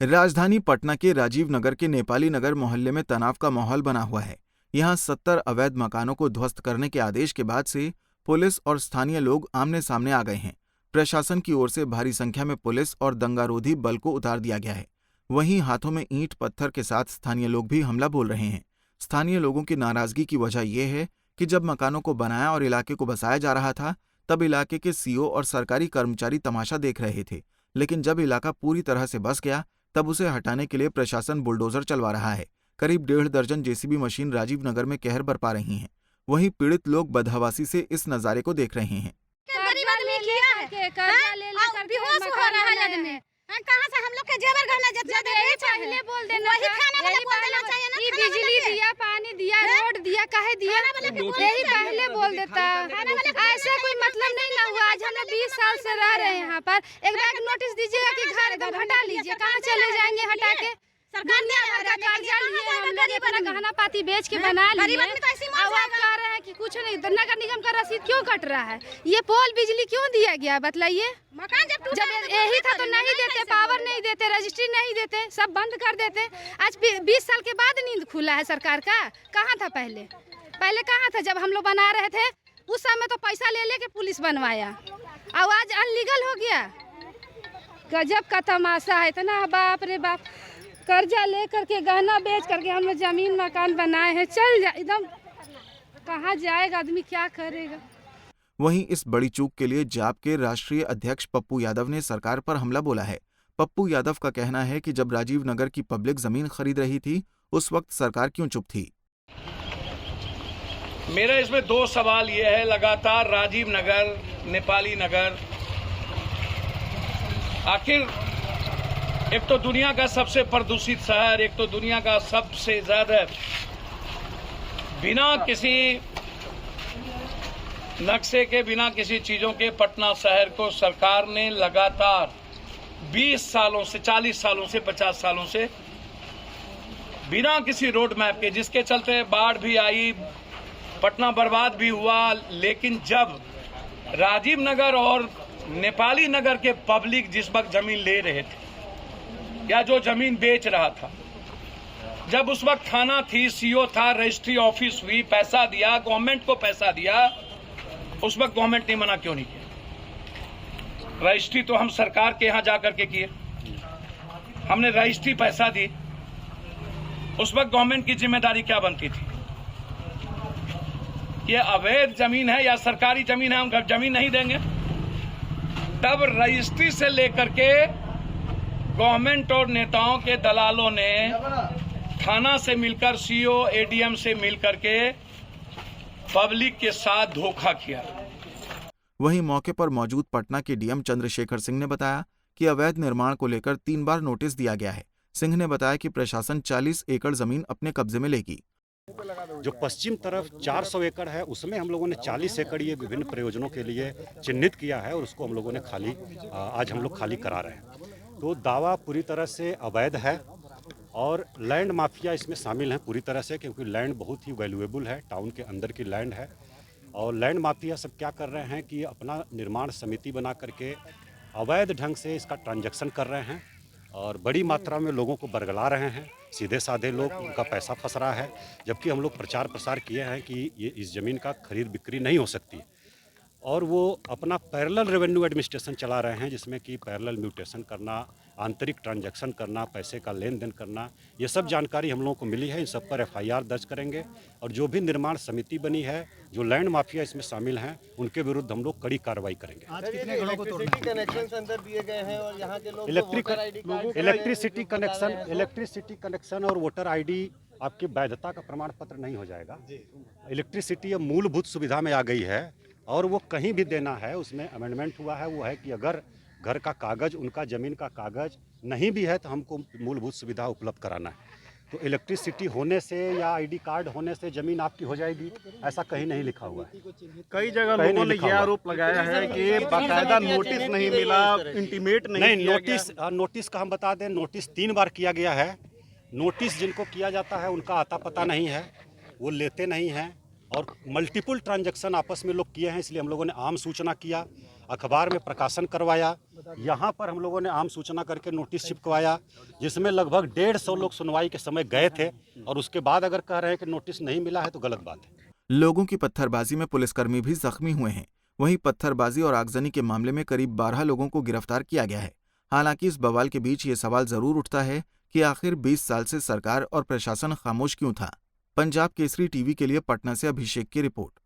राजधानी पटना के राजीव नगर के नेपाली नगर मोहल्ले में तनाव का माहौल बना हुआ है। यहां 70 अवैध मकानों को ध्वस्त करने के आदेश के बाद से पुलिस और स्थानीय लोग आमने सामने आ गए हैं। प्रशासन की ओर से भारी संख्या में पुलिस और दंगारोधी बल को उतार दिया गया है। वहीं हाथों में ईंट पत्थर के साथ स्थानीय लोग भी हमला बोल रहे हैं। स्थानीय लोगों की नाराजगी की वजह यह है कि जब मकानों को बनाया और इलाके को बसाया जा रहा था, तब इलाके के सीओ और सरकारी कर्मचारी तमाशा देख रहे थे, लेकिन जब इलाका पूरी तरह से बस गया तब उसे हटाने के लिए प्रशासन बुलडोजर चलवा रहा है। करीब 1.5 दर्जन जेसीबी मशीन राजीव नगर में कहर बरपा रही हैं। वहीं पीड़ित लोग बदहवासी से इस नजारे को देख रहे हैं। गरीब आदमी किया है, कर्जा ले लेकर बेहोश हो रहा है आदमी। कहां से हम लोग के जेवर गहना जब पहले बोल देना, वही खाना वाले बोल देना चाहिए ना। बिजली दिया, पानी दिया, रोड दिया, काहे दिया, यही पहले बोल देता। ऐसे कोई मतलब नहीं ना हुआ। आज हम 20 साल से रह रहे हैं यहाँ पर। एक बार नोटिस दीजिएगा कि घर एकदम हटा लीजिए, कहाँ चले जाएंगे हटा के। दुनिया भर का कर्जा लिए हम लोग, अपना गहना पाती बेच के बना लिए। अब आप कह रहे हैं कि कुछ नहीं, नगर निगम का रसीद क्यों कट रहा है? ये पोल बिजली क्यों दिया गया बतलाइए? जब यही था तो नहीं देते, पावर नहीं देते, रजिस्ट्री नहीं देते, सब बंद कर देते। आज 20 साल के बाद नींद खुला है सरकार का। कहाँ था पहले? पहले कहाँ था जब हम लोग बना रहे थे? उस समय तो पैसा ले लेके पुलिस बनवाया। अब आज अनलीगल हो गया। गजब का तमाशा है। इतना बाप रे बाप, कर्जा ले करके गहना बेच करके हम लोग जमीन मकान बनाए हैं। चल जा एकदम, कहाँ जाएगा आदमी, क्या करेगा? वहीं इस बड़ी चूक के लिए जाप के राष्ट्रीय अध्यक्ष पप्पू यादव ने सरकार पर हमला बोला है। पप्पू यादव का कहना है कि जब राजीव नगर की पब्लिक जमीन खरीद रही थी, उस वक्त सरकार क्यों चुप थी? मेरा इसमें 2 सवाल ये है। लगातार राजीव नगर, नेपाली नगर, आखिर एक तो दुनिया का सबसे प्रदूषित शहर, एक तो दुनिया का सबसे ज्यादा बिना किसी नक्शे के, बिना किसी चीजों के पटना शहर को सरकार ने लगातार 20 सालों से, 40 सालों से, 50 सालों से बिना किसी रोड मैप के, जिसके चलते बाढ़ भी आई, पटना बर्बाद भी हुआ। लेकिन जब राजीव नगर और नेपाली नगर के पब्लिक जिस वक्त जमीन ले रहे थे या जो जमीन बेच रहा था, जब उस वक्त थाना थी, सीओ था, रजिस्ट्री ऑफिस हुई, पैसा दिया, गवर्नमेंट को पैसा दिया, उस वक्त गवर्नमेंट ने मना क्यों नहीं किया? रजिस्ट्री तो हम सरकार के यहां जाकर के किए, हमने रजिस्ट्री पैसा दी। उस वक्त गवर्नमेंट की जिम्मेदारी क्या बनती थी? ये अवैध जमीन है या सरकारी जमीन है, हम जमीन नहीं देंगे। तब रजिस्ट्री से लेकर के गवर्नमेंट और नेताओं के दलालों ने थाना से मिलकर, सीओ, एडीएम से मिलकर के पब्लिक के साथ धोखा किया। वहीं मौके पर मौजूद पटना के डीएम चंद्रशेखर सिंह ने बताया कि अवैध निर्माण को लेकर 3 बार नोटिस दिया गया है। सिंह ने बताया कि प्रशासन 40 एकड़ जमीन अपने कब्जे में लेगी। जो पश्चिम तरफ 400 एकड़ है, उसमें हम लोगों ने 40 एकड़ ये विभिन्न प्रयोजनों के लिए चिन्हित किया है और उसको हम लोगों ने आज हम लोग खाली करा रहे हैं। तो दावा पूरी तरह से अवैध है और लैंड माफिया इसमें शामिल हैं पूरी तरह से, क्योंकि लैंड बहुत ही वैल्यूएबल है, टाउन के अंदर की लैंड है। और लैंड माफिया सब क्या कर रहे हैं कि अपना निर्माण समिति बना करके अवैध ढंग से इसका ट्रांजैक्शन कर रहे हैं और बड़ी मात्रा में लोगों को बरगला रहे हैं। सीधे साधे लोग, उनका पैसा फंस रहा है। जबकि हम लोग प्रचार प्रसार किए हैं कि ये इस ज़मीन का खरीद बिक्री नहीं हो सकती, और वो अपना पैरेलल रेवेन्यू एडमिनिस्ट्रेशन चला रहे हैं, जिसमें कि पैरेलल म्यूटेशन करना, आंतरिक ट्रांजैक्शन करना, पैसे का लेन देन करना, ये सब जानकारी हम लोगों को मिली है। इन सब पर एफआईआर दर्ज करेंगे और जो भी निर्माण समिति बनी है, जो लैंड माफिया इसमें शामिल हैं, उनके विरुद्ध हम लोग कड़ी कार्रवाई करेंगे। आज कितने घरों को इलेक्ट्रिसिटी कनेक्शन अंदर दिए गए हैं और यहाँ के लोग इलेक्ट्रिसिटी कनेक्शन और वोटर आईडी आपकी वैधता का प्रमाण पत्र नहीं हो जाएगा। इलेक्ट्रिसिटी अब मूलभूत सुविधा में आ गई है और वो कहीं भी देना है, उसमें अमेंडमेंट हुआ है। वो है कि अगर घर का कागज़, उनका ज़मीन का कागज़ नहीं भी है तो हमको मूलभूत सुविधा उपलब्ध कराना है। तो इलेक्ट्रिसिटी होने से या आईडी कार्ड होने से ज़मीन आपकी हो जाएगी, ऐसा कहीं नहीं लिखा हुआ है। कई जगह लोगों ने यह आरोप लगाया है कि बाकायदा नोटिस नहीं मिला, इंटीमेट नहीं नोटिस का हम बता दें, नोटिस 3 बार किया गया है। नोटिस जिनको किया जाता है उनका आता पता नहीं है, वो लेते नहीं हैं और मल्टीपल ट्रांजैक्शन आपस में लोग किए हैं। इसलिए हम लोगों ने आम सूचना किया अखबार में प्रकाशन करवाया, यहाँ पर हम लोगों ने आम सूचना करके नोटिस चिपकवाया, जिसमें लगभग 150 लोग सुनवाई के समय गए थे, और उसके बाद अगर कह रहे हैं कि नोटिस नहीं मिला है तो गलत बात है। लोगों की पत्थरबाजी में पुलिसकर्मी भी जख्मी हुए हैं। वहीं पत्थरबाजी और आगजनी के मामले में करीब 12 लोगों को गिरफ्तार किया गया है। हालांकि इस बवाल के बीच ये सवाल जरूर उठता है कि आखिर 20 साल से सरकार और प्रशासन खामोश क्यों था। पंजाब केसरी टीवी के लिए पटना से अभिषेक की रिपोर्ट।